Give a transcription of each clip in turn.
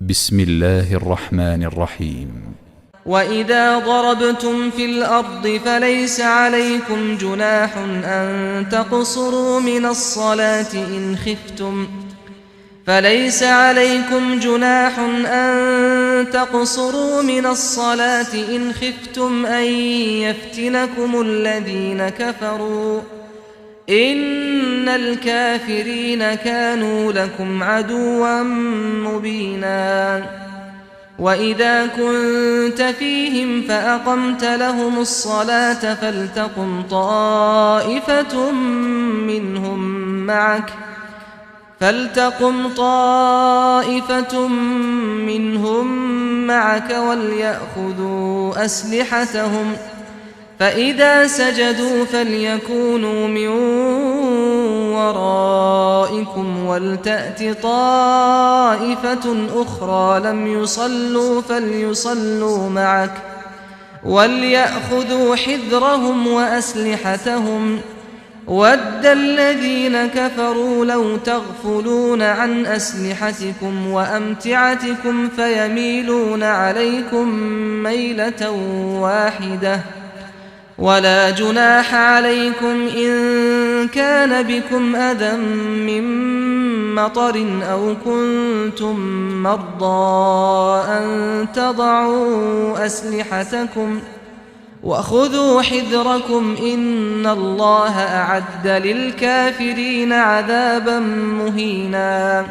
بسم الله الرحمن الرحيم. وإذا ضربتم في الأرض فليس عليكم جناح أن تقصروا من الصلاة إن خفتم أن يفتنكم الذين كفروا إن الكافرين كانوا لكم عدوا مبينا. وإذا كنت فيهم فأقمت لهم الصلاة فلتقم طائفة منهم معك وليأخذوا أسلحتهم، فإذا سجدوا فليكونوا من ورائكم ولتأت طائفة أخرى لم يصلوا فليصلوا معك وليأخذوا حذرهم وأسلحتهم. وَدَّ الذين كفروا لو تغفلون عن أسلحتكم وأمتعتكم فيميلون عليكم ميلة واحدة. ولا جناح عليكم إن كان بكم أذى من مطر أو كنتم مرضى أن تضعوا أسلحتكم وخذوا حذركم إن الله أعد للكافرين عذابا مهينا.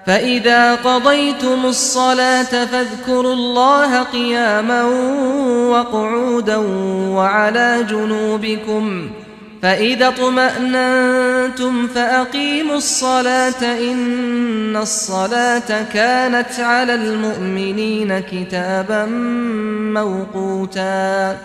فإذا قضيتم الصلاة فاذكروا الله قياما وقعودا وعلى جنوبكم، فإذا اطمأننتم فأقيموا الصلاة إن الصلاة كانت على المؤمنين كتابا موقوتا.